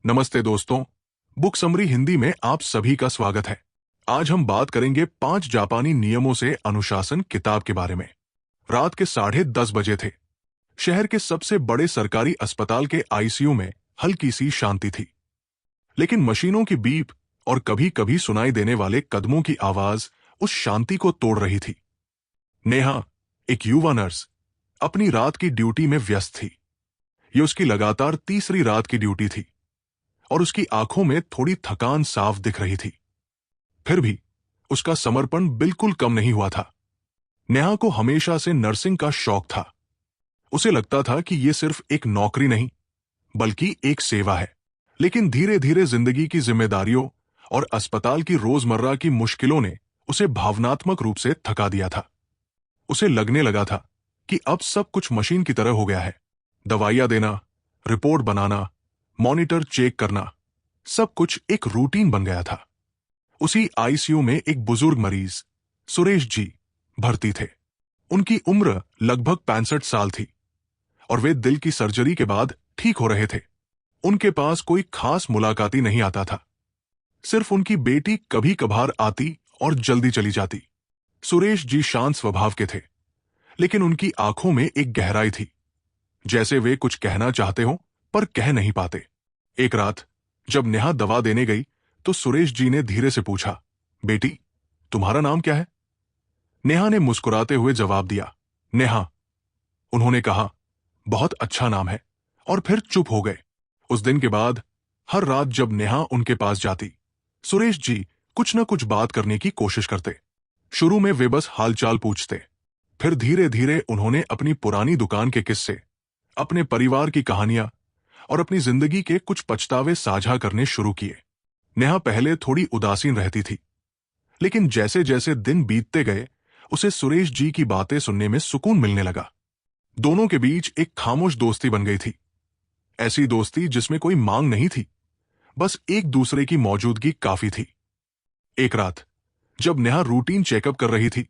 नमस्ते दोस्तों, book summary Hindi में आप सभी का स्वागत है। आज हम बात करेंगे 5 जापानी नियमों से अनुशासन किताब के बारे में। रात के 10:30 बजे थे। शहर के सबसे बड़े सरकारी अस्पताल के आईसीयू में हल्की सी शांति थी, लेकिन मशीनों की बीप और कभी कभी सुनाई देने वाले कदमों की आवाज उस शांति को तोड़ रही थी। नेहा, एक युवा नर्स, अपनी रात की ड्यूटी में व्यस्त थी। ये उसकी लगातार तीसरी रात की ड्यूटी थी और उसकी आंखों में थोड़ी थकान साफ दिख रही थी। फिर भी उसका समर्पण बिल्कुल कम नहीं हुआ था। नेहा को हमेशा से नर्सिंग का शौक था। उसे लगता था कि यह सिर्फ एक नौकरी नहीं, बल्कि एक सेवा है। लेकिन धीरे धीरे जिंदगी की जिम्मेदारियों और अस्पताल की रोजमर्रा की मुश्किलों ने उसे भावनात्मक रूप से थका दिया था। उसे लगने लगा था कि अब सब कुछ मशीन की तरह हो गया है। दवाइयां देना, रिपोर्ट बनाना, मॉनिटर चेक करना, सब कुछ एक रूटीन बन गया था। उसी आईसीयू में एक बुजुर्ग मरीज, सुरेश जी, भर्ती थे। उनकी उम्र लगभग 65 साल थी और वे दिल की सर्जरी के बाद ठीक हो रहे थे। उनके पास कोई खास मुलाकाती नहीं आता था। सिर्फ उनकी बेटी कभी कभार आती और जल्दी चली जाती। सुरेश जी शांत स्वभाव के थे, लेकिन उनकी आंखों में एक गहराई थी, जैसे वे कुछ कहना चाहते हो पर कह नहीं पाते। एक रात जब नेहा दवा देने गई तो सुरेश जी ने धीरे से पूछा, बेटी, तुम्हारा नाम क्या है? नेहा ने मुस्कुराते हुए जवाब दिया, नेहा। उन्होंने कहा, बहुत अच्छा नाम है, और फिर चुप हो गए। उस दिन के बाद हर रात जब नेहा उनके पास जाती, सुरेश जी कुछ न कुछ बात करने की कोशिश करते। शुरू में वे बस हालचाल पूछते, फिर धीरे धीरे उन्होंने अपनी पुरानी दुकान के किस्से, अपने परिवार की कहानियां और अपनी जिंदगी के कुछ पछतावे साझा करने शुरू किए। नेहा पहले थोड़ी उदासीन रहती थी, लेकिन जैसे जैसे दिन बीतते गए उसे सुरेश जी की बातें सुनने में सुकून मिलने लगा। दोनों के बीच एक खामोश दोस्ती बन गई थी। ऐसी दोस्ती जिसमें कोई मांग नहीं थी, बस एक दूसरे की मौजूदगी काफी थी। एक रात जब नेहा रूटीन चेकअप कर रही थी,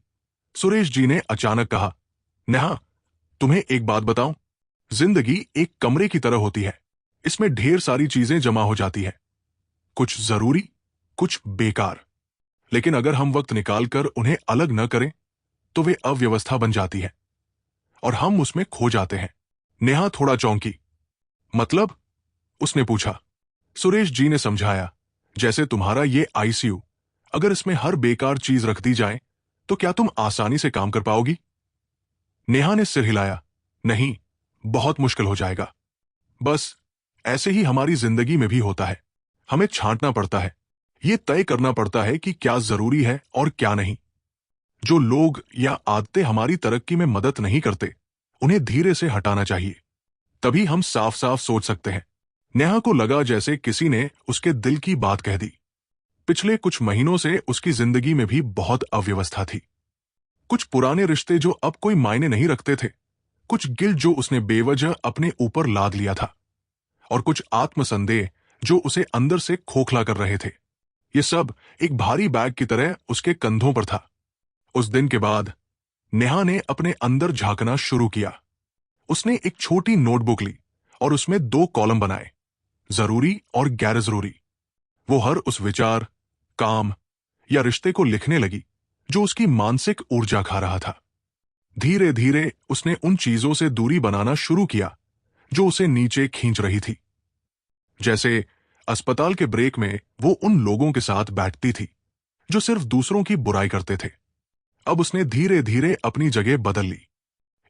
सुरेश जी ने अचानक कहा, नेहा, तुम्हें एक बात बताऊं? जिंदगी एक कमरे की तरह होती है। इसमें ढेर सारी चीजें जमा हो जाती है, कुछ जरूरी, कुछ बेकार। लेकिन अगर हम वक्त निकालकर उन्हें अलग न करें तो वे अव्यवस्था बन जाती है और हम उसमें खो जाते हैं। नेहा थोड़ा चौंकी। मतलब? उसने पूछा। सुरेश जी ने समझाया, जैसे तुम्हारा ये आईसीयू, अगर इसमें हर बेकार चीज रख दी जाए तो क्या तुम आसानी से काम कर पाओगी? नेहा ने सिर हिलाया, नहीं, बहुत मुश्किल हो जाएगा। बस ऐसे ही हमारी जिंदगी में भी होता है। हमें छांटना पड़ता है, ये तय करना पड़ता है कि क्या जरूरी है और क्या नहीं। जो लोग या आदतें हमारी तरक्की में मदद नहीं करते, उन्हें धीरे से हटाना चाहिए। तभी हम साफ साफ सोच सकते हैं। नेहा को लगा जैसे किसी ने उसके दिल की बात कह दी। पिछले कुछ महीनों से उसकी जिंदगी में भी बहुत अव्यवस्था थी। कुछ पुराने रिश्ते जो अब कोई मायने नहीं रखते थे, कुछ गिल्ट जो उसने बेवजह अपने ऊपर लाद लिया था, और कुछ आत्मसंदेह जो उसे अंदर से खोखला कर रहे थे। ये सब एक भारी बैग की तरह उसके कंधों पर था। उस दिन के बाद नेहा ने अपने अंदर झांकना शुरू किया। उसने एक छोटी नोटबुक ली और उसमें 2 कॉलम बनाए, जरूरी और गैर जरूरी। वो हर उस विचार, काम या रिश्ते को लिखने लगी जो उसकी मानसिक ऊर्जा खा रहा था। धीरे धीरे उसने उन चीजों से दूरी बनाना शुरू किया जो उसे नीचे खींच रही थी। जैसे अस्पताल के ब्रेक में वो उन लोगों के साथ बैठती थी जो सिर्फ दूसरों की बुराई करते थे। अब उसने धीरे धीरे अपनी जगह बदल ली।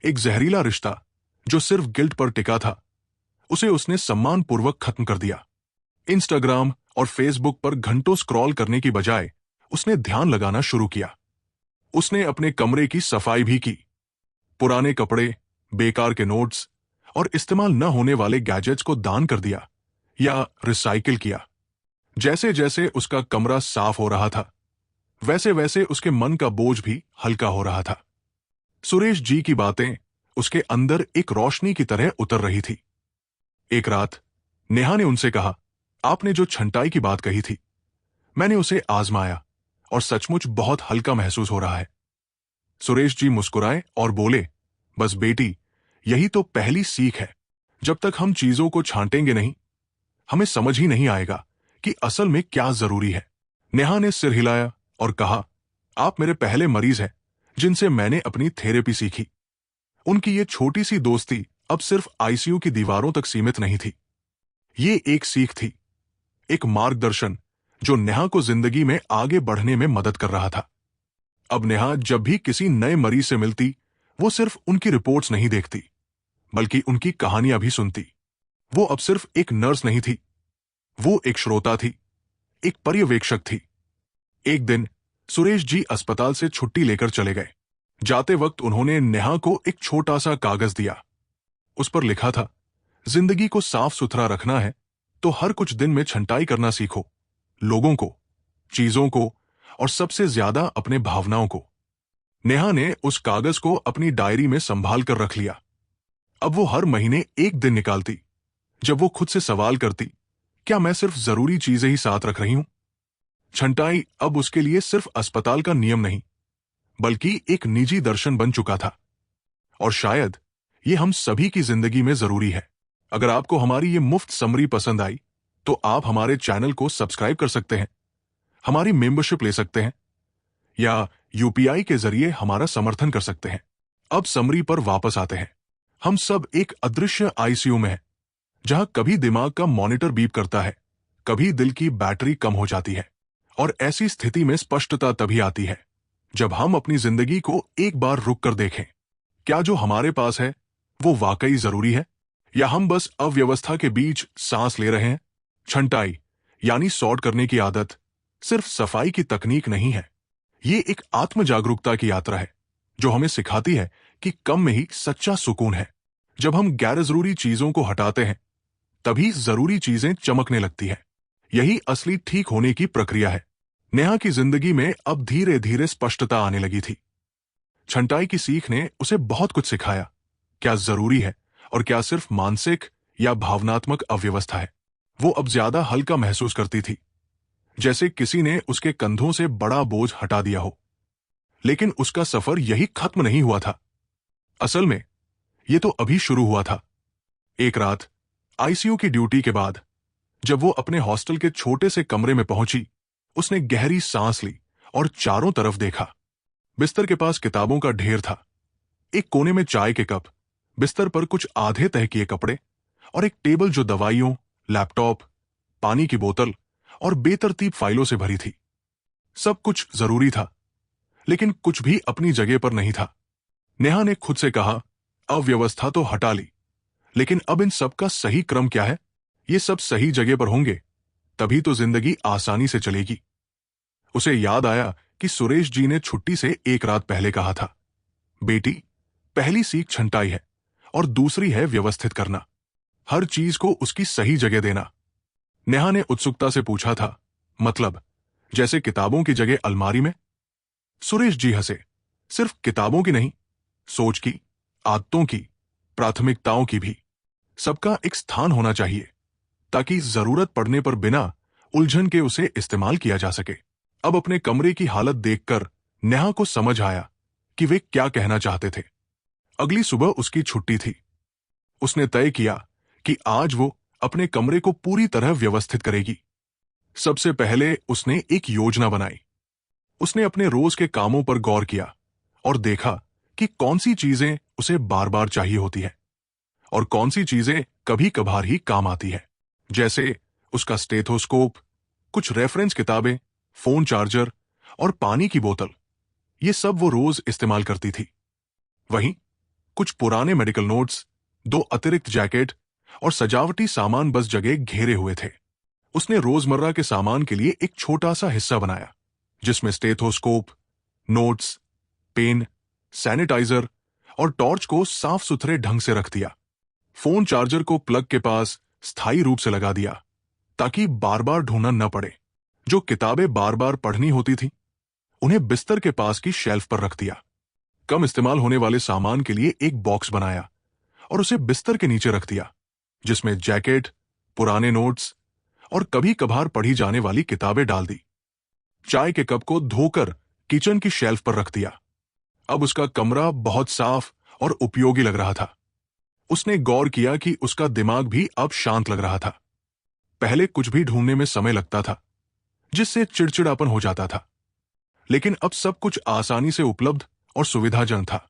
एक जहरीला रिश्ता जो सिर्फ गिल्ट पर टिका था, उसे उसने सम्मानपूर्वक खत्म कर दिया। इंस्टाग्राम और फेसबुक पर घंटों स्क्रॉल करने की बजाय उसने ध्यान लगाना शुरू किया। उसने अपने कमरे की सफाई भी की। पुराने कपड़े, बेकार के नोट्स और इस्तेमाल न होने वाले गैजेट्स को दान कर दिया या रिसाइकिल किया। जैसे जैसे उसका कमरा साफ हो रहा था, वैसे वैसे उसके मन का बोझ भी हल्का हो रहा था। सुरेश जी की बातें उसके अंदर एक रोशनी की तरह उतर रही थी। एक रात नेहा ने उनसे कहा, आपने जो छंटाई की बात कही थी, मैंने उसे आजमाया और सचमुच बहुत हल्का महसूस हो रहा है। सुरेश जी मुस्कुराए और बोले, बस बेटी, यही तो पहली सीख है। जब तक हम चीजों को छांटेंगे नहीं, हमें समझ ही नहीं आएगा कि असल में क्या जरूरी है। नेहा ने सिर हिलाया और कहा, आप मेरे पहले मरीज हैं जिनसे मैंने अपनी थेरेपी सीखी। उनकी ये छोटी सी दोस्ती अब सिर्फ आईसीयू की दीवारों तक सीमित नहीं थी। ये एक सीख थी, एक मार्गदर्शन जो नेहा को जिंदगी में आगे बढ़ने में मदद कर रहा था। अब नेहा जब भी किसी नए मरीज से मिलती, वो सिर्फ उनकी रिपोर्ट्स नहीं देखती, बल्कि उनकी कहानियां भी सुनती। वो अब सिर्फ एक नर्स नहीं थी, वो एक श्रोता थी, एक पर्यवेक्षक थी। एक दिन सुरेश जी अस्पताल से छुट्टी लेकर चले गए। जाते वक्त उन्होंने नेहा को एक छोटा सा कागज दिया। उस पर लिखा था, जिंदगी को साफ सुथरा रखना है तो हर कुछ दिन में छंटाई करना सीखो, लोगों को, चीजों को और सबसे ज्यादा अपने भावनाओं को। नेहा ने उस कागज को अपनी डायरी में संभाल कर रख लिया। अब वो हर महीने एक दिन निकालती जब वो खुद से सवाल करती, क्या मैं सिर्फ जरूरी चीजें ही साथ रख रही हूं? छंटाई अब उसके लिए सिर्फ अस्पताल का नियम नहीं, बल्कि एक निजी दर्शन बन चुका था। और शायद ये हम सभी की जिंदगी में जरूरी है। अगर आपको हमारी ये मुफ्त समरी पसंद आई तो आप हमारे चैनल को सब्सक्राइब कर सकते हैं, हमारी मेंबरशिप ले सकते हैं या यूपीआई के जरिए हमारा समर्थन कर सकते हैं। अब समरी पर वापस आते हैं। हम सब एक अदृश्य आईसीयू में हैं, जहां कभी दिमाग का मॉनिटर बीप करता है, कभी दिल की बैटरी कम हो जाती है। और ऐसी स्थिति में स्पष्टता तभी आती है जब हम अपनी जिंदगी को एक बार रुक कर देखें। क्या जो हमारे पास है वो वाकई जरूरी है, या हम बस अव्यवस्था के बीच सांस ले रहे हैं? छंटाई यानी सॉर्ट करने की आदत सिर्फ सफाई की तकनीक नहीं है, ये एक आत्म जागरूकता की यात्रा है जो हमें सिखाती है कि कम में ही सच्चा सुकून है। जब हम गैर जरूरी चीजों को हटाते हैं तभी जरूरी चीजें चमकने लगती है। यही असली ठीक होने की प्रक्रिया है। नेहा की जिंदगी में अब धीरे धीरे स्पष्टता आने लगी थी। छंटाई की सीख ने उसे बहुत कुछ सिखाया, क्या जरूरी है और क्या सिर्फ मानसिक या भावनात्मक अव्यवस्था है। वो अब ज्यादा हल्का महसूस करती थी, जैसे किसी ने उसके कंधों से बड़ा बोझ हटा दिया हो। लेकिन उसका सफर यही खत्म नहीं हुआ था। असल में ये तो अभी शुरू हुआ था। एक रात आईसीयू की ड्यूटी के बाद जब वो अपने हॉस्टल के छोटे से कमरे में पहुंची, उसने गहरी सांस ली और चारों तरफ देखा। बिस्तर के पास किताबों का ढेर था, एक कोने में चाय के कप, बिस्तर पर कुछ आधे तह किए कपड़े और एक टेबल जो दवाइयों, लैपटॉप, पानी की बोतल और बेतरतीब फाइलों से भरी थी। सब कुछ जरूरी था, लेकिन कुछ भी अपनी जगह पर नहीं था। नेहा ने खुद से कहा, अव्यवस्था तो हटा ली, लेकिन अब इन सब का सही क्रम क्या है? ये सब सही जगह पर होंगे तभी तो जिंदगी आसानी से चलेगी। उसे याद आया कि सुरेश जी ने छुट्टी से एक रात पहले कहा था, बेटी, पहली सीख छंटाई है और दूसरी है व्यवस्थित करना, हर चीज को उसकी सही जगह देना। नेहा ने उत्सुकता से पूछा था, मतलब जैसे किताबों की जगह अलमारी में? सुरेश जी हंसे, सिर्फ किताबों की नहीं, सोच की, आदतों की, प्राथमिकताओं की भी। सबका एक स्थान होना चाहिए ताकि जरूरत पड़ने पर बिना उलझन के उसे इस्तेमाल किया जा सके। अब अपने कमरे की हालत देखकर नेहा को समझ आया कि वे क्या कहना चाहते थे। अगली सुबह उसकी छुट्टी थी। उसने तय किया कि आज वो अपने कमरे को पूरी तरह व्यवस्थित करेगी। सबसे पहले उसने एक योजना बनाई। उसने अपने रोज के कामों पर गौर किया और देखा कि कौन सी चीजें उसे बार बार चाहिए होती है और कौन सी चीजें कभी कभार ही काम आती है। जैसे उसका स्टेथोस्कोप, कुछ रेफरेंस किताबें, फोन चार्जर और पानी की बोतल, ये सब वो रोज इस्तेमाल करती थी। वहीं कुछ पुराने मेडिकल नोट्स, दो अतिरिक्त जैकेट और सजावटी सामान बस जगह घेरे हुए थे। उसने रोजमर्रा के सामान के लिए एक छोटा सा हिस्सा बनाया जिसमें स्टेथोस्कोप, नोट्स, पेन, सैनिटाइजर और टॉर्च को साफ सुथरे ढंग से रख दिया। फोन चार्जर को प्लग के पास स्थायी रूप से लगा दिया ताकि बार बार ढूंढना न पड़े। जो किताबें बार बार पढ़नी होती थी उन्हें बिस्तर के पास की शेल्फ पर रख दिया। कम इस्तेमाल होने वाले सामान के लिए एक बॉक्स बनाया और उसे बिस्तर के नीचे रख दिया जिसमें जैकेट, पुराने नोट्स और कभी कभार पढ़ी जाने वाली किताबें डाल दी। चाय के कप को धोकर किचन की शेल्फ पर रख दिया। अब उसका कमरा बहुत साफ और उपयोगी लग रहा था। उसने गौर किया कि उसका दिमाग भी अब शांत लग रहा था। पहले कुछ भी ढूंढने में समय लगता था, जिससे चिड़चिड़ापन हो जाता था, लेकिन अब सब कुछ आसानी से उपलब्ध और सुविधाजनक था।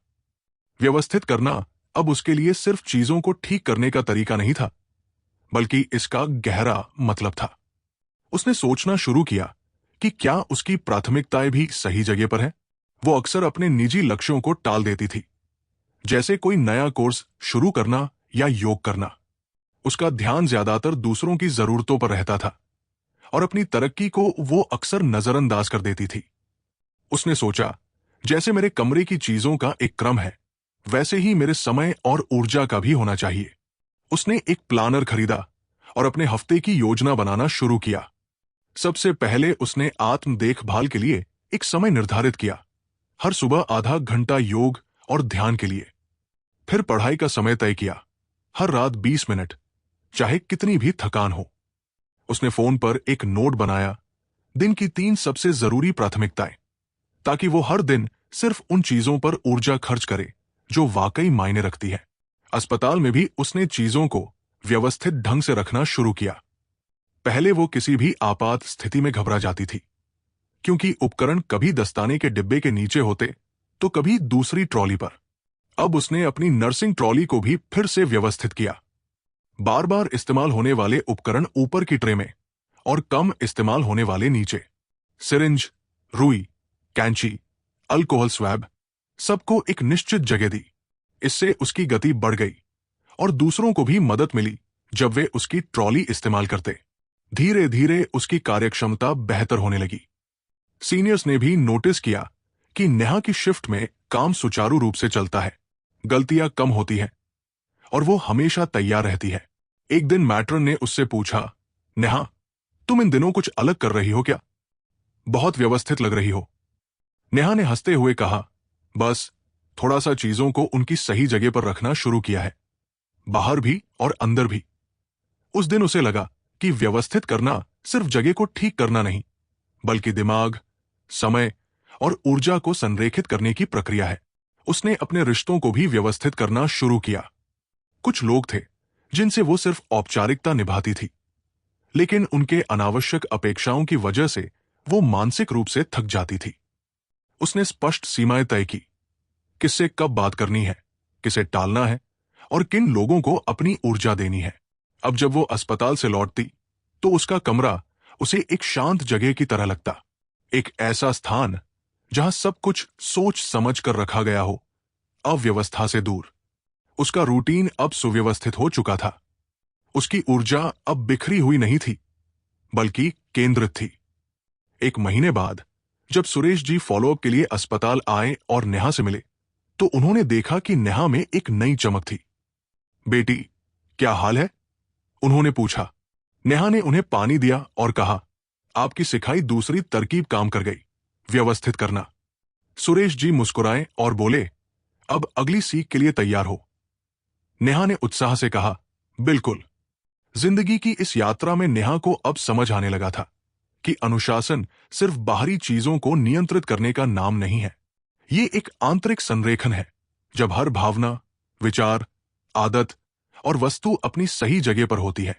व्यवस्थित करना अब उसके लिए सिर्फ चीजों को ठीक करने का तरीका नहीं था, बल्कि इसका गहरा मतलब था। उसने सोचना शुरू किया कि क्या उसकी प्राथमिकताएं भी सही जगह पर हैं। वो अक्सर अपने निजी लक्ष्यों को टाल देती थी, जैसे कोई नया कोर्स शुरू करना या योग करना। उसका ध्यान ज्यादातर दूसरों की जरूरतों पर रहता था और अपनी तरक्की को वो अक्सर नजरअंदाज कर देती थी। उसने सोचा, जैसे मेरे कमरे की चीजों का एक क्रम है, वैसे ही मेरे समय और ऊर्जा का भी होना चाहिए। उसने एक प्लानर खरीदा और अपने हफ्ते की योजना बनाना शुरू किया। सबसे पहले उसने आत्म देखभाल के लिए एक समय निर्धारित किया, हर सुबह आधा घंटा योग और ध्यान के लिए। फिर पढ़ाई का समय तय किया, हर रात 20 मिनट, चाहे कितनी भी थकान हो। उसने फोन पर एक नोट बनाया, दिन की 3 सबसे जरूरी प्राथमिकताएं, ताकि वो हर दिन सिर्फ उन चीजों पर ऊर्जा खर्च करे जो वाकई मायने रखती है। अस्पताल में भी उसने चीजों को व्यवस्थित ढंग से रखना शुरू किया। पहले वो किसी भी आपात स्थिति में घबरा जाती थी, क्योंकि उपकरण कभी दस्ताने के डिब्बे के नीचे होते तो कभी दूसरी ट्रॉली पर। अब उसने अपनी नर्सिंग ट्रॉली को भी फिर से व्यवस्थित किया। बार बार इस्तेमाल होने वाले उपकरण ऊपर की ट्रे में और कम इस्तेमाल होने वाले नीचे। सिरिंज, रुई, कैंची, अल्कोहल स्वैब, सबको एक निश्चित जगह दी। इससे उसकी गति बढ़ गई और दूसरों को भी मदद मिली जब वे उसकी ट्रॉली इस्तेमाल करते। धीरे धीरे उसकी कार्यक्षमता बेहतर होने लगी। सीनियर्स ने भी नोटिस किया कि नेहा की शिफ्ट में काम सुचारू रूप से चलता है, गलतियां कम होती हैं और वो हमेशा तैयार रहती है। एक दिन मैट्रन ने उससे पूछा, नेहा, तुम इन दिनों कुछ अलग कर रही हो क्या? बहुत व्यवस्थित लग रही हो। नेहा ने हंसते हुए कहा, बस थोड़ा सा चीजों को उनकी सही जगह पर रखना शुरू किया है, बाहर भी और अंदर भी। उस दिन उसे लगा कि व्यवस्थित करना सिर्फ जगह को ठीक करना नहीं, बल्कि दिमाग, समय और ऊर्जा को संरेखित करने की प्रक्रिया है। उसने अपने रिश्तों को भी व्यवस्थित करना शुरू किया। कुछ लोग थे जिनसे वो सिर्फ औपचारिकता निभाती थी, लेकिन उनके अनावश्यक अपेक्षाओं की वजह से वो मानसिक रूप से थक जाती थी। उसने स्पष्ट सीमाएं तय की, किससे कब बात करनी है, किसे टालना है और किन लोगों को अपनी ऊर्जा देनी है। अब जब वो अस्पताल से लौटती तो उसका कमरा उसे एक शांत जगह की तरह लगता, एक ऐसा स्थान जहां सब कुछ सोच समझ कर रखा गया हो, अव्यवस्था से दूर। उसका रूटीन अब सुव्यवस्थित हो चुका था। उसकी ऊर्जा अब बिखरी हुई नहीं थी, बल्कि केंद्रित थी। एक महीने बाद जब सुरेश जी फॉलोअप के लिए अस्पताल आए और नेहा से मिले, तो उन्होंने देखा कि नेहा में एक नई चमक थी। बेटी, क्या हाल है? उन्होंने पूछा। नेहा ने उन्हें पानी दिया और कहा, आपकी सिखाई दूसरी तरकीब काम कर गई, व्यवस्थित करना। सुरेश जी मुस्कुराए और बोले, अब अगली सीख के लिए तैयार हो। नेहा ने उत्साह से कहा, बिल्कुल। जिंदगी की इस यात्रा में नेहा को अब समझ आने लगा था कि अनुशासन सिर्फ बाहरी चीजों को नियंत्रित करने का नाम नहीं है। ये एक आंतरिक संरेखन है। जब हर भावना, विचार, आदत और वस्तु अपनी सही जगह पर होती है,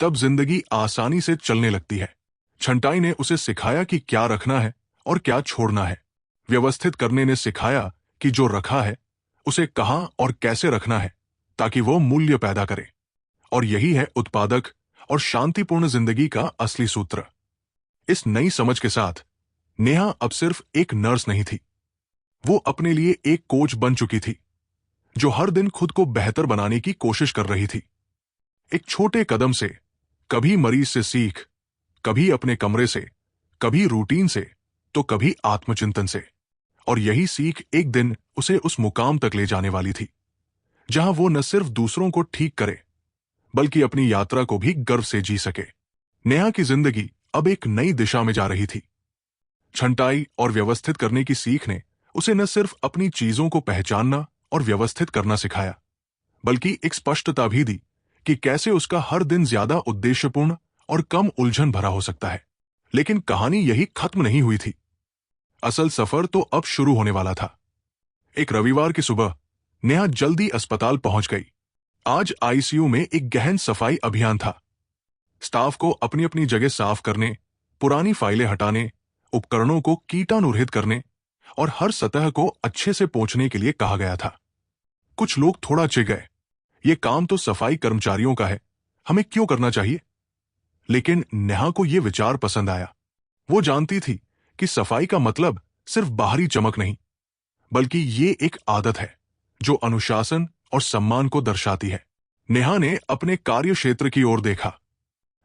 तब जिंदगी आसानी से चलने लगती है। छंटाई ने उसे सिखाया कि क्या रखना है और क्या छोड़ना है। व्यवस्थित करने ने सिखाया कि जो रखा है उसे कहां और कैसे रखना है, ताकि वो मूल्य पैदा करे। और यही है उत्पादक और शांतिपूर्ण जिंदगी का असली सूत्र। इस नई समझ के साथ नेहा अब सिर्फ एक नर्स नहीं थी, वो अपने लिए एक कोच बन चुकी थी, जो हर दिन खुद को बेहतर बनाने की कोशिश कर रही थी। एक छोटे कदम से, कभी मरीज से सीख, कभी अपने कमरे से, कभी रूटीन से, तो कभी आत्मचिंतन से। और यही सीख एक दिन उसे उस मुकाम तक ले जाने वाली थी जहां वो न सिर्फ दूसरों को ठीक करे, बल्कि अपनी यात्रा को भी गर्व से जी सके। नेहा की जिंदगी अब एक नई दिशा में जा रही थी। छंटाई और व्यवस्थित करने की सीख ने उसे न सिर्फ अपनी चीजों को पहचानना और व्यवस्थित करना सिखाया, बल्कि एक स्पष्टता भी दी कि कैसे उसका हर दिन ज्यादा उद्देश्यपूर्ण और कम उलझन भरा हो सकता है। लेकिन कहानी यही खत्म नहीं हुई थी। असल सफर तो अब शुरू होने वाला था। एक रविवार की सुबह नेहा जल्दी अस्पताल पहुंच गई। आज आईसीयू में एक गहन सफाई अभियान था। स्टाफ को अपनी अपनी जगह साफ करने, पुरानी फाइलें हटाने, उपकरणों को कीटाणुरहित करने और हर सतह को अच्छे से पोंछने के लिए कहा गया था। कुछ लोग थोड़ा चिढ़ गए, ये काम तो सफाई कर्मचारियों का है, हमें क्यों करना चाहिए? लेकिन नेहा को यह विचार पसंद आया। वो जानती थी कि सफाई का मतलब सिर्फ बाहरी चमक नहीं, बल्कि ये एक आदत है जो अनुशासन और सम्मान को दर्शाती है। नेहा ने अपने कार्य क्षेत्र की ओर देखा।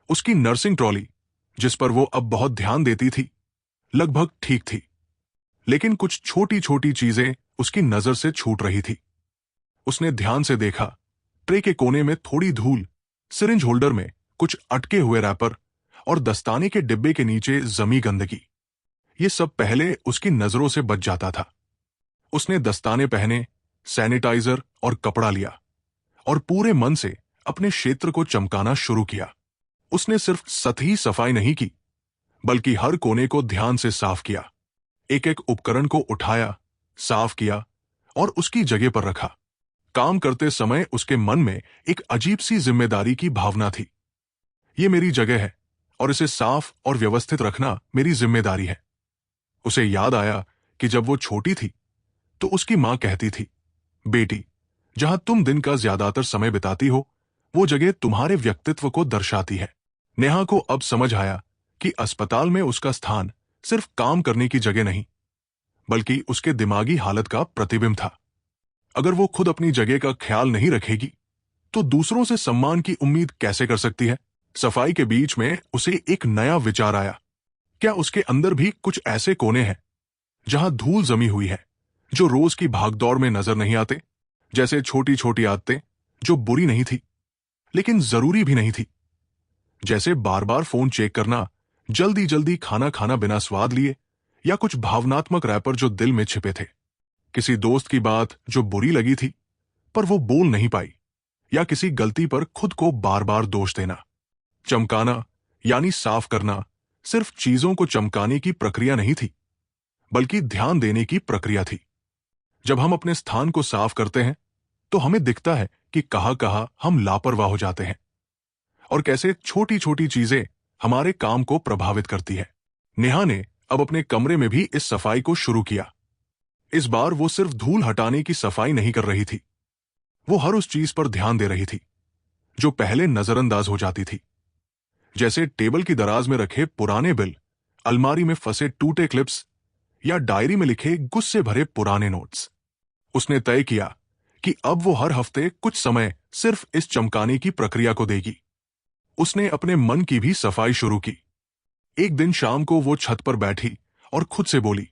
उसकी नर्सिंग ट्रॉली, जिस पर वो अब बहुत ध्यान देती थी, लगभग ठीक थी, लेकिन कुछ छोटी छोटी चीजें उसकी नजर से छूट रही थी। उसने ध्यान से देखा, ट्रे के कोने में थोड़ी धूल, सिरिंज होल्डर में कुछ अटके हुए रैपर और दस्ताने के डिब्बे के नीचे जमी गंदगी। ये सब पहले उसकी नजरों से बच जाता था। उसने दस्ताने पहने, सैनिटाइजर और कपड़ा लिया और पूरे मन से अपने क्षेत्र को चमकाना शुरू किया। उसने सिर्फ सतही सफाई नहीं की, बल्कि हर कोने को ध्यान से साफ किया। एक एक उपकरण को उठाया, साफ किया और उसकी जगह पर रखा। काम करते समय उसके मन में एक अजीब सी जिम्मेदारी की भावना थी। ये मेरी जगह है और इसे साफ और व्यवस्थित रखना मेरी जिम्मेदारी है। उसे याद आया कि जब वो छोटी थी तो उसकी मां कहती थी, बेटी, जहां तुम दिन का ज्यादातर समय बिताती हो, वो जगह तुम्हारे व्यक्तित्व को दर्शाती है। नेहा को अब समझ आया कि अस्पताल में उसका स्थान सिर्फ काम करने की जगह नहीं, बल्कि उसके दिमागी हालत का प्रतिबिंब था। अगर वो खुद अपनी जगह का ख्याल नहीं रखेगी, तो दूसरों से सम्मान की उम्मीद कैसे कर सकती है? सफाई के बीच में उसे एक नया विचार आया। क्या उसके अंदर भी कुछ ऐसे कोने हैं जहां धूल जमी हुई है, जो रोज की भागदौड़ में नजर नहीं आते? जैसे छोटी छोटी आदतें जो बुरी नहीं थी, लेकिन जरूरी भी नहीं थी। जैसे बार बार फोन चेक करना, जल्दी जल्दी खाना खाना बिना स्वाद लिए, या कुछ भावनात्मक रैपर जो दिल में छिपे थे। किसी दोस्त की बात जो बुरी लगी थी पर वो बोल नहीं पाई, या किसी गलती पर खुद को बार बार दोष देना। चमकाना यानी साफ करना सिर्फ चीजों को चमकाने की प्रक्रिया नहीं थी, बल्कि ध्यान देने की प्रक्रिया थी। जब हम अपने स्थान को साफ करते हैं तो हमें दिखता है कि कहां कहां हम लापरवाह हो जाते हैं और कैसे छोटी छोटी चीजें हमारे काम को प्रभावित करती है। नेहा ने अब अपने कमरे में भी इस सफाई को शुरू किया। इस बार वो सिर्फ धूल हटाने की सफाई नहीं कर रही थी, वो हर उस चीज पर ध्यान दे रही थी जो पहले नजरअंदाज हो जाती थी। जैसे टेबल की दराज में रखे पुराने बिल, अलमारी में फंसे टूटे क्लिप्स, या डायरी में लिखे गुस्से भरे पुराने नोट्स। उसने तय किया कि अब वो हर हफ्ते कुछ समय सिर्फ इस चमकाने की प्रक्रिया को देगी। उसने अपने मन की भी सफाई शुरू की। एक दिन शाम को वो छत पर बैठी और खुद से बोली,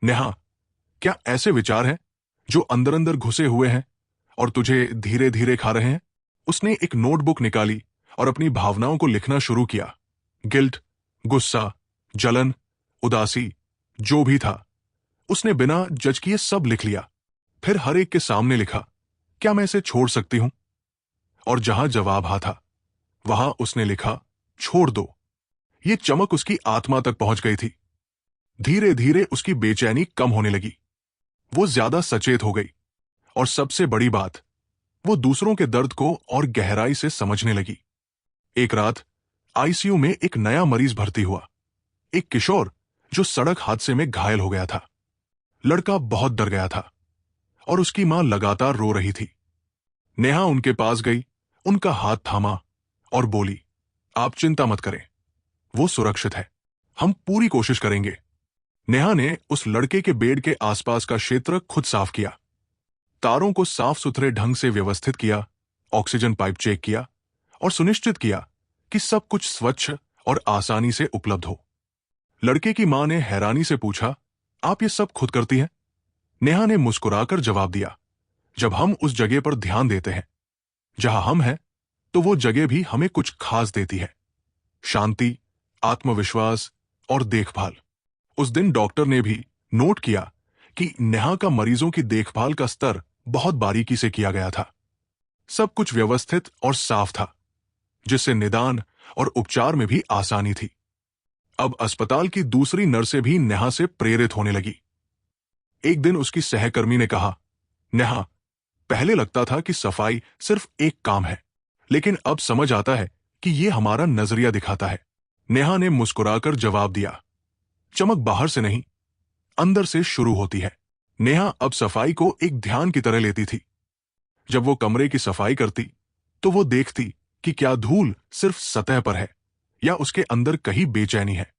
नेहा, क्या ऐसे विचार हैं जो अंदर अंदर घुसे हुए हैं और तुझे धीरे धीरे खा रहे हैं? उसने एक नोटबुक निकाली और अपनी भावनाओं को लिखना शुरू किया। गिल्ट, गुस्सा, जलन, उदासी, जो भी था, उसने बिना जज किए सब लिख लिया। फिर हर एक के सामने लिखा, क्या मैं इसे छोड़ सकती हूं? और जहां जवाब हा था, वहां उसने लिखा, छोड़ दो। ये चमक उसकी आत्मा तक पहुंच गई थी। धीरे धीरे उसकी बेचैनी कम होने लगी। वो ज्यादा सचेत हो गई और सबसे बड़ी बात, वो दूसरों के दर्द को और गहराई से समझने लगी। एक रात आईसीयू में एक नया मरीज भर्ती हुआ, एक किशोर जो सड़क हादसे में घायल हो गया था। लड़का बहुत डर गया था और उसकी मां लगातार रो रही थी। नेहा उनके पास गई, उनका हाथ थामा और बोली, आप चिंता मत करें, वो सुरक्षित है, हम पूरी कोशिश करेंगे। नेहा ने उस लड़के के बेड के आसपास का क्षेत्र खुद साफ किया, तारों को साफ सुथरे ढंग से व्यवस्थित किया, ऑक्सीजन पाइप चेक किया और सुनिश्चित किया कि सब कुछ स्वच्छ और आसानी से उपलब्ध हो। लड़के की मां ने हैरानी से पूछा, आप ये सब खुद करती हैं? नेहा ने मुस्कुराकर जवाब दिया, जब हम उस जगह पर ध्यान देते हैं जहां हम हैं, तो वो जगह भी हमें कुछ खास देती है, शांति, आत्मविश्वास और देखभाल। उस दिन डॉक्टर ने भी नोट किया कि नेहा का मरीजों की देखभाल का स्तर बहुत बारीकी से किया गया था। सब कुछ व्यवस्थित और साफ था, जिससे निदान और उपचार में भी आसानी थी। अब अस्पताल की दूसरी नर्सें भी नेहा से प्रेरित होने लगी। एक दिन उसकी सहकर्मी ने कहा, नेहा, पहले लगता था कि सफाई सिर्फ एक काम है, लेकिन अब समझ आता है कि ये हमारा नजरिया दिखाता है। नेहा ने मुस्कुराकर जवाब दिया, चमक बाहर से नहीं, अंदर से शुरू होती है। नेहा अब सफाई को एक ध्यान की तरह लेती थी। जब वो कमरे की सफाई करती तो वो देखती कि क्या धूल सिर्फ सतह पर है या उसके अंदर कहीं बेचैनी है,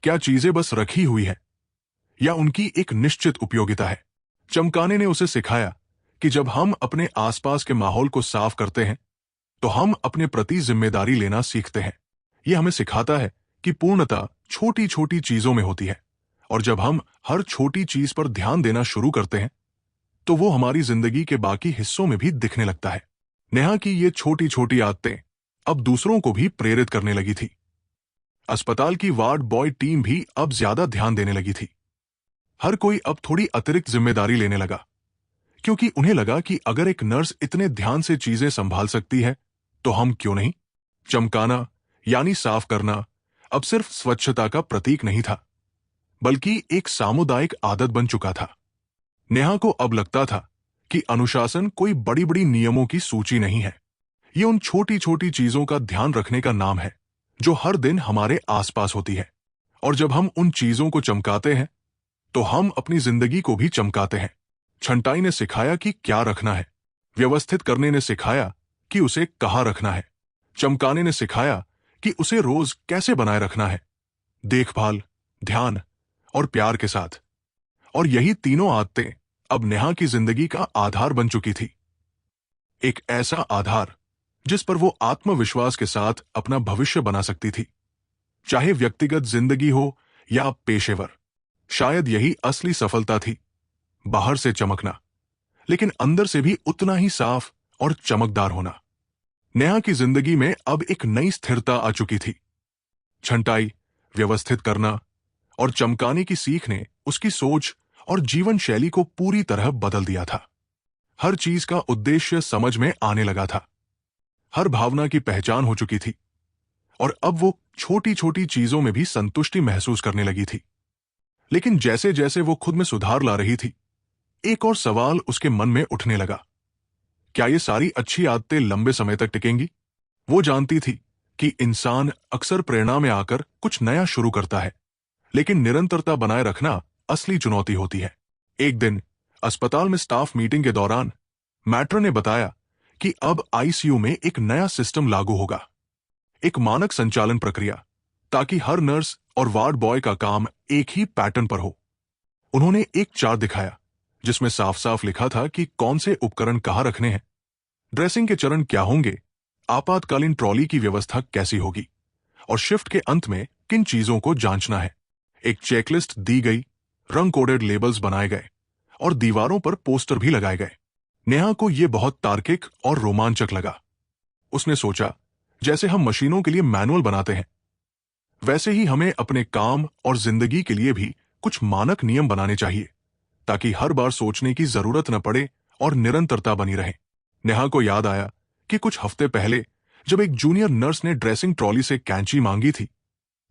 क्या चीजें बस रखी हुई है या उनकी एक निश्चित उपयोगिता है। चमकाने ने उसे सिखाया कि जब हम अपने आसपास के माहौल को साफ करते हैं तो हम अपने प्रति जिम्मेदारी लेना सीखते हैं। यह हमें सिखाता है कि पूर्णता छोटी छोटी चीजों में होती है, और जब हम हर छोटी चीज पर ध्यान देना शुरू करते हैं तो वो हमारी जिंदगी के बाकी हिस्सों में भी दिखने लगता है। नेहा की ये छोटी छोटी आदतें अब दूसरों को भी प्रेरित करने लगी थी। अस्पताल की वार्ड बॉय टीम भी अब ज्यादा ध्यान देने लगी थी। हर कोई अब थोड़ी अतिरिक्त जिम्मेदारी लेने लगा, क्योंकि उन्हें लगा कि अगर एक नर्स इतने ध्यान से चीजें संभाल सकती है तो हम क्यों नहीं। चमकाना यानी साफ करना अब सिर्फ स्वच्छता का प्रतीक नहीं था, बल्कि एक सामुदायिक आदत बन चुका था। नेहा को अब लगता था कि अनुशासन कोई बड़ी बड़ी नियमों की सूची नहीं है, ये उन छोटी छोटी चीजों का ध्यान रखने का नाम है जो हर दिन हमारे आसपास होती है। और जब हम उन चीजों को चमकाते हैं तो हम अपनी जिंदगी को भी चमकाते हैं। छंटाई ने सिखाया कि क्या रखना है, व्यवस्थित करने ने सिखाया कि उसे कहाँ रखना है, चमकाने ने सिखाया कि उसे रोज कैसे बनाए रखना है, देखभाल, ध्यान और प्यार के साथ। और यही तीनों आदतें अब नेहा की जिंदगी का आधार बन चुकी थी। एक ऐसा आधार जिस पर वो आत्मविश्वास के साथ अपना भविष्य बना सकती थी, चाहे व्यक्तिगत जिंदगी हो या पेशेवर। शायद यही असली सफलता थी, बाहर से चमकना लेकिन अंदर से भी उतना ही साफ और चमकदार होना। नेहा की जिंदगी में अब एक नई स्थिरता आ चुकी थी। छंटाई, व्यवस्थित करना और चमकाने की सीख ने उसकी सोच और जीवन शैली को पूरी तरह बदल दिया था। हर चीज का उद्देश्य समझ में आने लगा था, हर भावना की पहचान हो चुकी थी, और अब वो छोटी छोटी चीजों में भी संतुष्टि महसूस करने लगी थी। लेकिन जैसे जैसे वो खुद में सुधार ला रही थी, एक और सवाल उसके मन में उठने लगा, क्या ये सारी अच्छी आदतें लंबे समय तक टिकेंगी? वो जानती थी कि इंसान अक्सर प्रेरणा में आकर कुछ नया शुरू करता है, लेकिन निरंतरता बनाए रखना असली चुनौती होती है। एक दिन अस्पताल में स्टाफ मीटिंग के दौरान मैट्रन ने बताया कि अब आईसीयू में एक नया सिस्टम लागू होगा, एक मानक संचालन प्रक्रिया, ताकि हर नर्स और वार्ड बॉय का काम एक ही पैटर्न पर हो। उन्होंने एक चार्ट दिखाया जिसमें साफ साफ लिखा था कि कौन से उपकरण कहाँ रखने हैं, ड्रेसिंग के चरण क्या होंगे, आपातकालीन ट्रॉली की व्यवस्था कैसी होगी और शिफ्ट के अंत में किन चीजों को जांचना है। एक चेकलिस्ट दी गई, रंग कोडेड लेबल्स बनाए गए और दीवारों पर पोस्टर भी लगाए गए। नेहा को यह बहुत तार्किक और रोमांचक लगा। उसने सोचा, जैसे हम मशीनों के लिए मैनुअल बनाते हैं, वैसे ही हमें अपने काम और जिंदगी के लिए भी कुछ मानक नियम बनाने चाहिए, ताकि हर बार सोचने की जरूरत न पड़े और निरंतरता बनी रहे। नेहा को याद आया कि कुछ हफ्ते पहले जब एक जूनियर नर्स ने ड्रेसिंग ट्रॉली से कैंची मांगी थी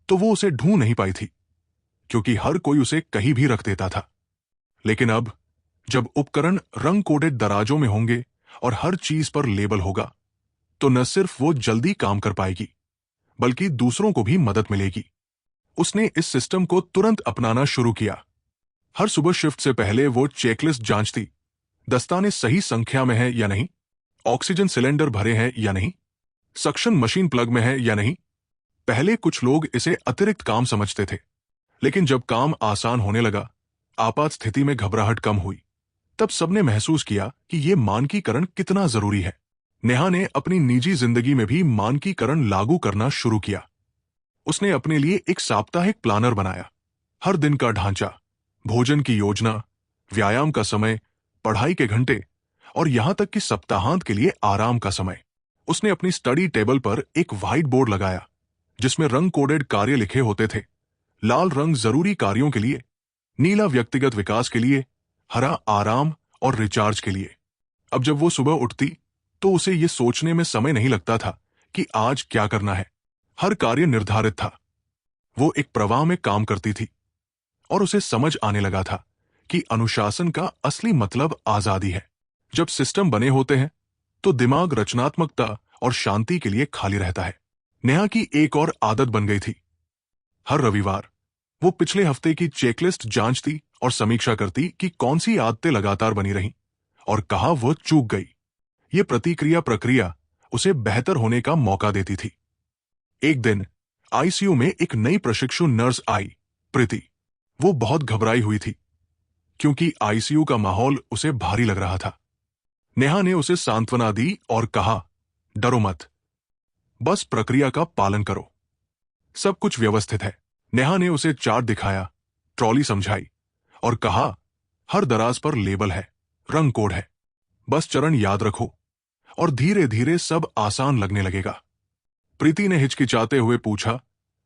तो वो उसे ढूंढ नहीं पाई थी, क्योंकि हर कोई उसे कहीं भी रख देता था। लेकिन अब जब उपकरण रंग कोडेड दराजों में होंगे और हर चीज पर लेबल होगा, तो न सिर्फ वो जल्दी काम कर पाएगी, बल्कि दूसरों को भी मदद मिलेगी। उसने इस सिस्टम को तुरंत अपनाना शुरू किया। हर सुबह शिफ्ट से पहले वो चेकलिस्ट जांचती, दस्ताने सही संख्या में है या नहीं, ऑक्सीजन सिलेंडर भरे हैं या नहीं, सक्शन मशीन प्लग में है या नहीं। पहले कुछ लोग इसे अतिरिक्त काम समझते थे, लेकिन जब काम आसान होने लगा, आपात स्थिति में घबराहट कम हुई, तब सबने महसूस किया कि यह मानकीकरण कितना जरूरी है। नेहा ने अपनी निजी जिंदगी में भी मानकीकरण लागू करना शुरू किया। उसने अपने लिए एक साप्ताहिक प्लानर बनाया। हर दिन का ढांचा, भोजन की योजना, व्यायाम का समय, पढ़ाई के घंटे और यहां तक कि सप्ताहांत के लिए आराम का समय। उसने अपनी स्टडी टेबल पर एक व्हाइट बोर्ड लगाया जिसमें रंग कोडेड कार्य लिखे होते थे। लाल रंग जरूरी कार्यों के लिए, नीला व्यक्तिगत विकास के लिए, हरा आराम और रिचार्ज के लिए। अब जब वो सुबह उठती तो उसे ये सोचने में समय नहीं लगता था कि आज क्या करना है। हर कार्य निर्धारित था। वो एक प्रवाह में काम करती थी और उसे समझ आने लगा था कि अनुशासन का असली मतलब आजादी है। जब सिस्टम बने होते हैं तो दिमाग रचनात्मकता और शांति के लिए खाली रहता है। नेहा की एक और आदत बन गई थी। हर रविवार वो पिछले हफ्ते की चेकलिस्ट जांचती और समीक्षा करती कि कौन सी आदतें लगातार बनी रहीं और कहाँ वो चूक गई। ये प्रतिक्रिया प्रक्रिया उसे बेहतर होने का मौका देती थी। एक दिन आईसीयू में एक नई प्रशिक्षु नर्स आई, प्रीति। वो बहुत घबराई हुई थी क्योंकि आईसीयू का माहौल उसे भारी लग रहा था। नेहा ने उसे सांत्वना दी और कहा, डरो मत, बस प्रक्रिया का पालन करो, सब कुछ व्यवस्थित है। नेहा ने उसे चार्ट दिखाया, ट्रॉली समझाई और कहा, हर दराज पर लेबल है, रंग कोड है, बस चरण याद रखो और धीरे धीरे सब आसान लगने लगेगा। प्रीति ने हिचकिचाते हुए पूछा,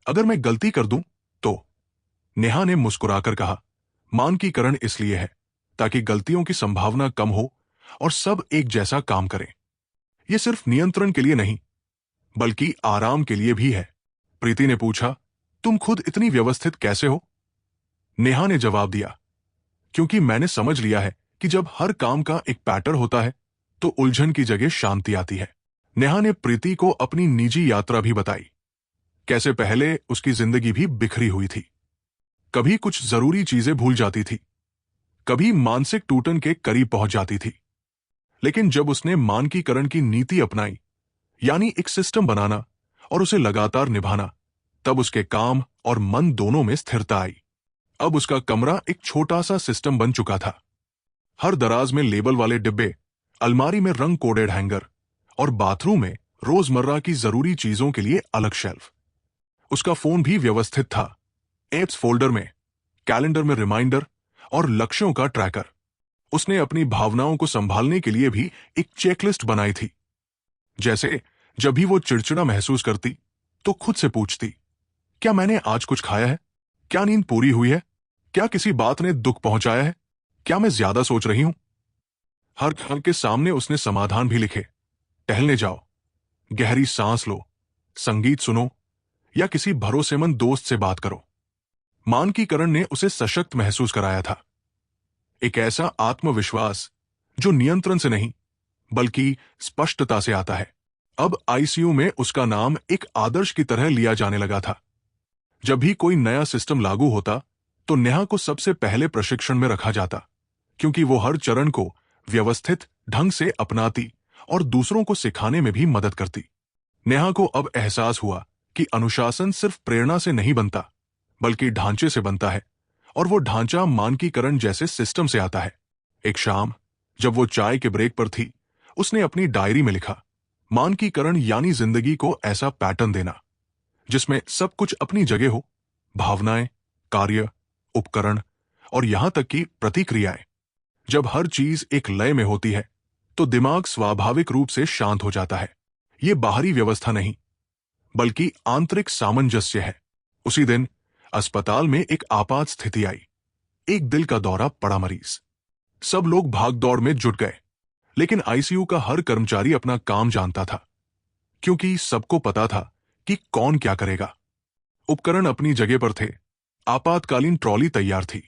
अगर मैं गलती कर दूं तो? नेहा ने मुस्कुराकर कहा, मानकीकरण इसलिए है ताकि गलतियों की संभावना कम हो और सब एक जैसा काम करें। यह सिर्फ नियंत्रण के लिए नहीं बल्कि आराम के लिए भी है। प्रीति ने पूछा, तुम खुद इतनी व्यवस्थित कैसे हो? नेहा ने जवाब दिया, क्योंकि मैंने समझ लिया है कि जब हर काम का एक पैटर्न होता है तो उलझन की जगह शांति आती है। नेहा ने प्रीति को अपनी निजी यात्रा भी बताई, कैसे पहले उसकी जिंदगी भी बिखरी हुई थी। कभी कुछ जरूरी चीजें भूल जाती थी, कभी मानसिक टूटन के करीब पहुंच जाती थी। लेकिन जब उसने मानकीकरण की नीति अपनाई, यानी एक सिस्टम बनाना और उसे लगातार निभाना, तब उसके काम और मन दोनों में स्थिरता आई। अब उसका कमरा एक छोटा सा सिस्टम बन चुका था। हर दराज में लेबल वाले डिब्बे, अलमारी में रंग कोडेड हैंगर और बाथरूम में रोजमर्रा की जरूरी चीजों के लिए अलग शेल्फ। उसका फोन भी व्यवस्थित था, एप्स फोल्डर में, कैलेंडर में रिमाइंडर और लक्ष्यों का ट्रैकर। उसने अपनी भावनाओं को संभालने के लिए भी एक चेकलिस्ट बनाई थी। जैसे जब भी वो चिड़चिड़ा महसूस करती तो खुद से पूछती, क्या मैंने आज कुछ खाया है? क्या नींद पूरी हुई है? क्या किसी बात ने दुख पहुंचाया है? क्या मैं ज्यादा सोच रही हूं? हर घर के सामने उसने समाधान भी लिखे, टहलने जाओ, गहरी सांस लो, संगीत सुनो या किसी भरोसेमंद दोस्त से बात करो। मानकीकरण ने उसे सशक्त महसूस कराया था, एक ऐसा आत्मविश्वास जो नियंत्रण से नहीं बल्कि स्पष्टता से आता है। अब आईसीयू में उसका नाम एक आदर्श की तरह लिया जाने लगा था। जब भी कोई नया सिस्टम लागू होता तो नेहा को सबसे पहले प्रशिक्षण में रखा जाता, क्योंकि वो हर चरण को व्यवस्थित ढंग से अपनाती और दूसरों को सिखाने में भी मदद करती। नेहा को अब एहसास हुआ कि अनुशासन सिर्फ प्रेरणा से नहीं बनता बल्कि ढांचे से बनता है, और वो ढांचा मानकीकरण जैसे सिस्टम से आता है। एक शाम जब वो चाय के ब्रेक पर थी, उसने अपनी डायरी में लिखा, मानकीकरण यानी जिंदगी को ऐसा पैटर्न देना जिसमें सब कुछ अपनी जगह हो, भावनाएं, कार्य, उपकरण और यहां तक कि प्रतिक्रियाएं। जब हर चीज एक लय में होती है तो दिमाग स्वाभाविक रूप से शांत हो जाता है। ये बाहरी व्यवस्था नहीं बल्कि आंतरिक सामंजस्य है। उसी दिन अस्पताल में एक आपात स्थिति आई। एक दिल का दौरा पड़ा मरीज। सब लोग भागदौड़ में जुट गए, लेकिन आईसीयू का हर कर्मचारी अपना काम जानता था, क्योंकि सबको पता था कि कौन क्या करेगा। उपकरण अपनी जगह पर थे, आपातकालीन ट्रॉली तैयार थी,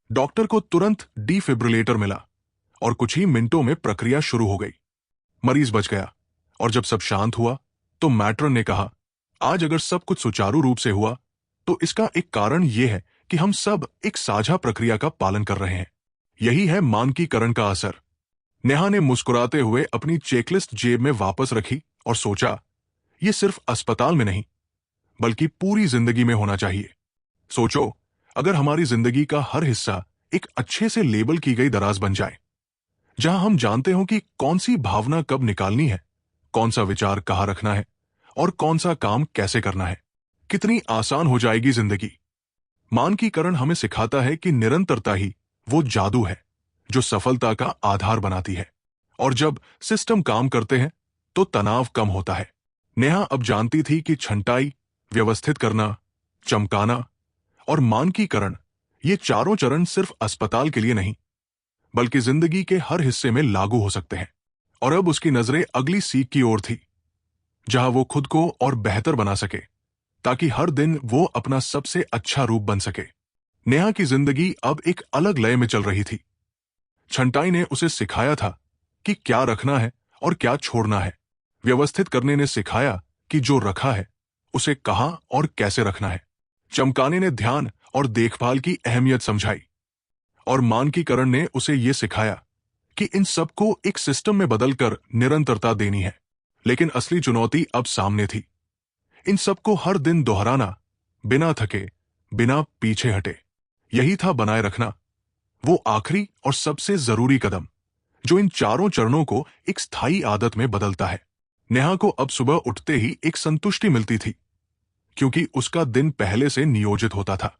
डॉक्टर को तुरंत डिफिब्रिलेटर मिला और कुछ ही मिनटों में प्रक्रिया शुरू हो गई। मरीज बच गया और जब सब शांत हुआ तो मैट्रन ने कहा, आज अगर सब कुछ सुचारू रूप से हुआ तो इसका एक कारण यह है कि हम सब एक साझा प्रक्रिया का पालन कर रहे हैं। यही है मानकीकरण का असर। नेहा ने मुस्कुराते हुए अपनी चेकलिस्ट जेब में वापस रखी और सोचा, यह सिर्फ अस्पताल में नहीं बल्कि पूरी जिंदगी में होना चाहिए। सोचो, अगर हमारी जिंदगी का हर हिस्सा एक अच्छे से लेबल की गई दराज बन जाए, जहां हम जानते हो कि कौन सी भावना कब निकालनी है, कौन सा विचार कहाँ रखना है और कौन सा काम कैसे करना है, कितनी आसान हो जाएगी जिंदगी। मानकीकरण हमें सिखाता है कि निरंतरता ही वो जादू है जो सफलता का आधार बनाती है, और जब सिस्टम काम करते हैं तो तनाव कम होता है। नेहा अब जानती थी कि छंटाई, व्यवस्थित करना, चमकाना और मानकीकरण, ये चारों चरण सिर्फ अस्पताल के लिए नहीं बल्कि जिंदगी के हर हिस्से में लागू हो सकते हैं। और अब उसकी नजरें अगली सीख की ओर थी, जहां वो खुद को और बेहतर बना सके ताकि हर दिन वो अपना सबसे अच्छा रूप बन सके। नेहा की जिंदगी अब एक अलग लय में चल रही थी। छंटाई ने उसे सिखाया था कि क्या रखना है और क्या छोड़ना है। व्यवस्थित करने ने सिखाया कि जो रखा है उसे कहाँ और कैसे रखना है। चमकाने ने ध्यान और देखभाल की अहमियत समझाई, और मानकीकरण ने उसे ये सिखाया कि इन सबको एक सिस्टम में बदलकर निरंतरता देनी है। लेकिन असली चुनौती अब सामने थी। इन सबको हर दिन दोहराना, बिना थके, बिना पीछे हटे। यही था बनाए रखना, वो आखिरी और सबसे जरूरी कदम जो इन चारों चरणों को एक स्थायी आदत में बदलता है। नेहा को अब सुबह उठते ही एक संतुष्टि मिलती थी, क्योंकि उसका दिन पहले से नियोजित होता था।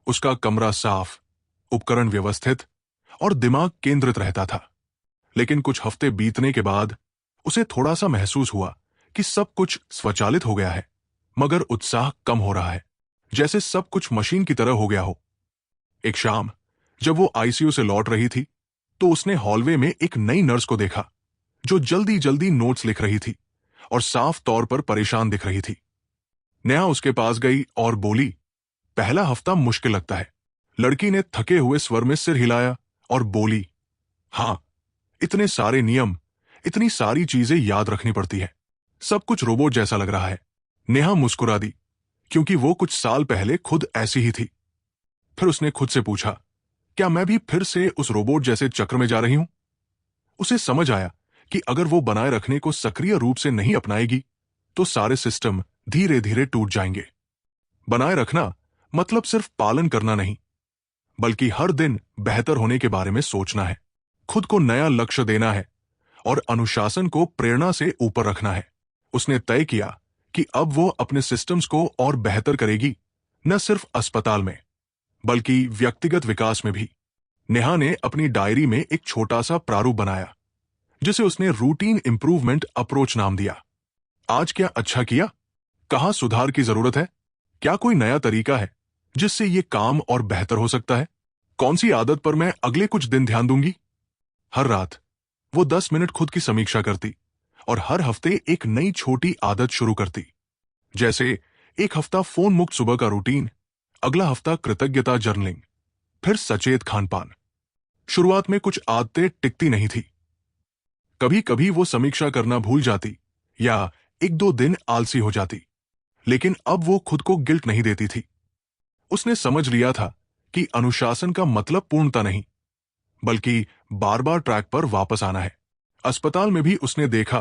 उसका कमरा साफ, उपकरण व्यवस्थित और दिमाग केंद्रित रहता था। लेकिन कुछ हफ्ते बीतने के बाद उसे थोड़ा सा महसूस हुआ कि सब कुछ स्वचालित हो गया है, मगर उत्साह कम हो रहा है, जैसे सब कुछ मशीन की तरह हो गया हो। एक शाम जब वो आईसीयू से लौट रही थी, तो उसने हॉलवे में एक नई नर्स को देखा, जो जल्दी जल्दी नोट्स लिख रही थी और साफ तौर पर परेशान दिख रही थी। नेहा उसके पास गई और बोली, पहला हफ्ता मुश्किल लगता है। लड़की ने थके हुए स्वर में सिर हिलाया और बोली, हाँ, इतने सारे नियम, इतनी सारी चीजें याद रखनी पड़ती है, सब कुछ रोबोट जैसा लग रहा है। नेहा मुस्कुरा दी, क्योंकि वो कुछ साल पहले खुद ऐसी ही थी। फिर उसने खुद से पूछा, क्या मैं भी फिर से उस रोबोट जैसे चक्र में जा रही हूं? उसे समझ आया कि अगर वो बनाए रखने को सक्रिय रूप से नहीं अपनाएगी, तो सारे सिस्टम धीरे धीरे टूट जाएंगे। बनाए रखना मतलब सिर्फ पालन करना नहीं, बल्कि हर दिन बेहतर होने के बारे में सोचना है, खुद को नया लक्ष्य देना है और अनुशासन को प्रेरणा से ऊपर रखना है। उसने तय किया कि अब वो अपने सिस्टम्स को और बेहतर करेगी, न सिर्फ अस्पताल में, बल्कि व्यक्तिगत विकास में भी। नेहा ने अपनी डायरी में एक छोटा सा प्रारूप बनाया, जिसे उसने रूटीन इंप्रूवमेंट अप्रोच नाम दिया। आज क्या अच्छा किया, कहां सुधार की जरूरत है, क्या कोई नया तरीका है जिससे ये काम और बेहतर हो सकता है, कौन सी आदत पर मैं अगले कुछ दिन ध्यान दूंगी। हर रात वो 10 मिनट खुद की समीक्षा करती और हर हफ्ते एक नई छोटी आदत शुरू करती। जैसे एक हफ्ता फोन मुक्त सुबह का रूटीन, अगला हफ्ता कृतज्ञता जर्नलिंग, फिर सचेत खानपान। शुरुआत में कुछ आदतें टिकती नहीं थी। कभी कभी वो समीक्षा करना भूल जाती या एक दो दिन आलसी हो जाती, लेकिन अब वो खुद को गिल्ट नहीं देती थी। उसने समझ लिया था कि अनुशासन का मतलब पूर्णता नहीं, बल्कि बार बार ट्रैक पर वापस आना है। अस्पताल में भी उसने देखा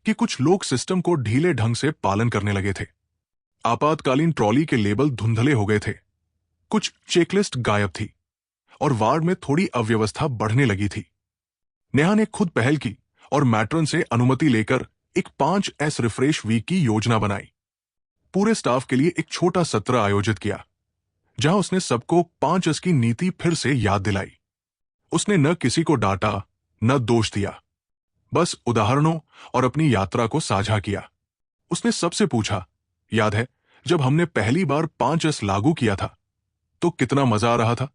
कि कुछ लोग सिस्टम को ढीले ढंग से पालन करने लगे थे। आपातकालीन ट्रॉली के लेबल धुंधले हो गए थे, कुछ चेकलिस्ट गायब थी और वार्ड में थोड़ी अव्यवस्था बढ़ने लगी थी। नेहा ने खुद पहल की और मैट्रन से अनुमति लेकर एक 5S रिफ्रेश वीक की योजना बनाई। पूरे स्टाफ के लिए एक छोटा सत्र आयोजित किया, जहां उसने सबको 5S की नीति फिर से याद दिलाई। उसने न किसी को डांटा, न दोष दिया, बस उदाहरणों और अपनी यात्रा को साझा किया। उसने सबसे पूछा, याद है जब हमने पहली बार 5S लागू किया था तो कितना मजा आ रहा था,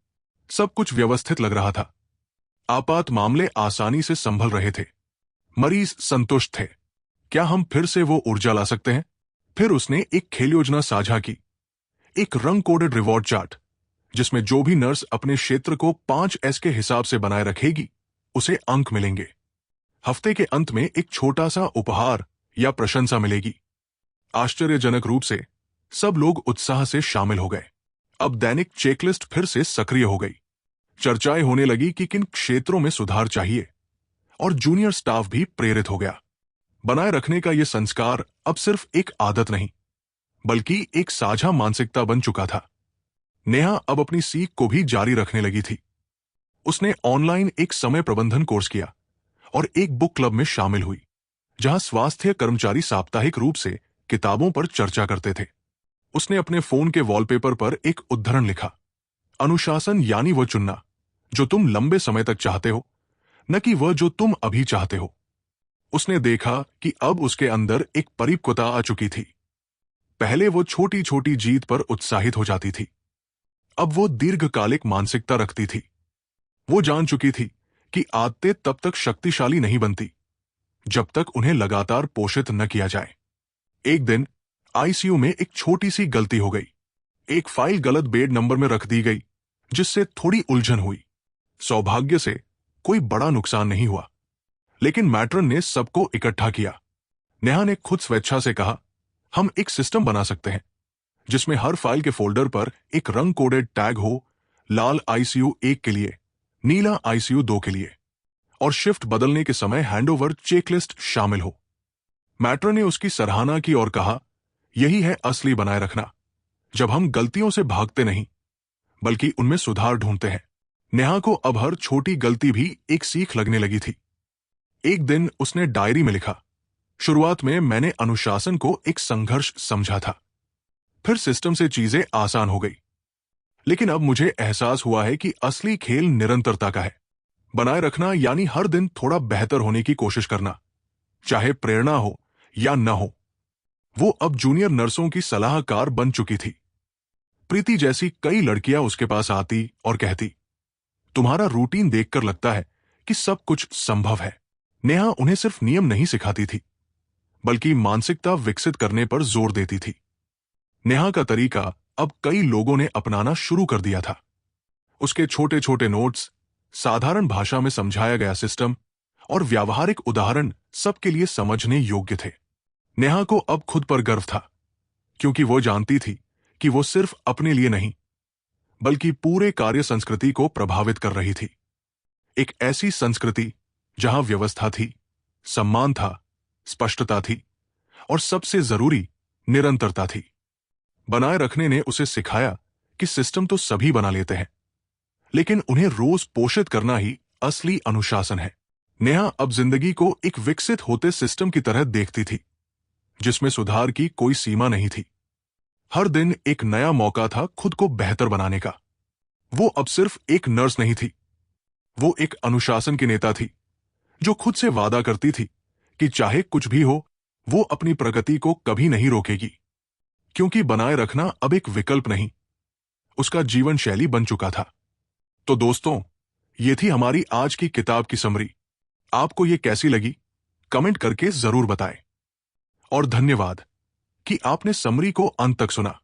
सब कुछ व्यवस्थित लग रहा था, आपात मामले आसानी से संभल रहे थे, मरीज संतुष्ट थे, क्या हम फिर से वो ऊर्जा ला सकते हैं? फिर उसने एक खेल योजना साझा की, एक रंग कोडेड रिवॉर्ड चार्ट, जिसमें जो भी नर्स अपने क्षेत्र को 5S के हिसाब से बनाए रखेगी, उसे अंक मिलेंगे। हफ्ते के अंत में एक छोटा सा उपहार या प्रशंसा मिलेगी। आश्चर्यजनक रूप से सब लोग उत्साह से शामिल हो गए। अब दैनिक चेकलिस्ट फिर से सक्रिय हो गई। चर्चाएं होने लगी कि किन क्षेत्रों में सुधार चाहिए, और जूनियर स्टाफ भी प्रेरित हो गया। बनाए रखने का यह संस्कार अब सिर्फ एक आदत नहीं, बल्कि एक साझा मानसिकता बन चुका था। नेहा अब अपनी सीख को भी जारी रखने लगी थी। उसने ऑनलाइन एक समय प्रबंधन कोर्स किया और एक बुक क्लब में शामिल हुई, जहां स्वास्थ्य कर्मचारी साप्ताहिक रूप से किताबों पर चर्चा करते थे। उसने अपने फोन के वॉलपेपर पर एक उद्धरण लिखा, अनुशासन यानी वह चुनना जो तुम लंबे समय तक चाहते हो, न कि वह जो तुम अभी चाहते हो। उसने देखा कि अब उसके अंदर एक परिपक्वता आ चुकी थी। पहले वो छोटी छोटी जीत पर उत्साहित हो जाती थी, अब वो दीर्घकालिक मानसिकता रखती थी। वो जान चुकी थी कि आदतें तब तक शक्तिशाली नहीं बनती जब तक उन्हें लगातार पोषित न किया जाए। एक दिन आईसीयू में एक छोटी सी गलती हो गई। एक फाइल गलत बेड नंबर में रख दी गई, जिससे थोड़ी उलझन हुई। सौभाग्य से कोई बड़ा नुकसान नहीं हुआ, लेकिन मैट्रन ने सबको इकट्ठा किया। नेहा ने खुद स्वेच्छा से कहा, हम एक सिस्टम बना सकते हैं जिसमें हर फाइल के फोल्डर पर एक रंग कोडेड टैग हो, लाल आईसीयू 1 के लिए, नीला आईसीयू 2 के लिए, और शिफ्ट बदलने के समय हैंडओवर चेकलिस्ट शामिल हो। मैटर ने उसकी सराहना की और कहा, यही है असली बनाए रखना, जब हम गलतियों से भागते नहीं बल्कि उनमें सुधार ढूंढते हैं। नेहा को अब हर छोटी गलती भी एक सीख लगने लगी थी। एक दिन उसने डायरी में लिखा, शुरुआत में मैंने अनुशासन को एक संघर्ष समझा था, फिर सिस्टम से चीजें आसान हो गई, लेकिन अब मुझे एहसास हुआ है कि असली खेल निरंतरता का है। बनाए रखना यानी हर दिन थोड़ा बेहतर होने की कोशिश करना, चाहे प्रेरणा हो या न हो। वो अब जूनियर नर्सों की सलाहकार बन चुकी थी। प्रीति जैसी कई लड़कियां उसके पास आती और कहती, तुम्हारा रूटीन देखकर लगता है कि सब कुछ संभव है। नेहा उन्हें सिर्फ नियम नहीं सिखाती थी बल्कि मानसिकता विकसित करने पर जोर देती थी। नेहा का तरीका अब कई लोगों ने अपनाना शुरू कर दिया था। उसके छोटे छोटे नोट्स, साधारण भाषा में समझाया गया सिस्टम और व्यावहारिक उदाहरण सबके लिए समझने योग्य थे। नेहा को अब खुद पर गर्व था, क्योंकि वो जानती थी कि वो सिर्फ अपने लिए नहीं बल्कि पूरे कार्य संस्कृति को प्रभावित कर रही थी। एक ऐसी संस्कृति जहां व्यवस्था थी, सम्मान था, स्पष्टता थी और सबसे जरूरी निरंतरता थी। बनाए रखने ने उसे सिखाया कि सिस्टम तो सभी बना लेते हैं, लेकिन उन्हें रोज पोषित करना ही असली अनुशासन है। नेहा अब जिंदगी को एक विकसित होते सिस्टम की तरह देखती थी, जिसमें सुधार की कोई सीमा नहीं थी। हर दिन एक नया मौका था खुद को बेहतर बनाने का। वो अब सिर्फ एक नर्स नहीं थी, वो एक अनुशासन की नेता थी, जो खुद से वादा करती थी कि चाहे कुछ भी हो, वो अपनी प्रगति को कभी नहीं रोकेगी, क्योंकि बनाए रखना अब एक विकल्प नहीं, उसका जीवन शैली बन चुका था। तो दोस्तों, ये थी हमारी आज की किताब की समरी। आपको ये कैसी लगी, कमेंट करके जरूर बताएं। और धन्यवाद कि आपने समरी को अंत तक सुना।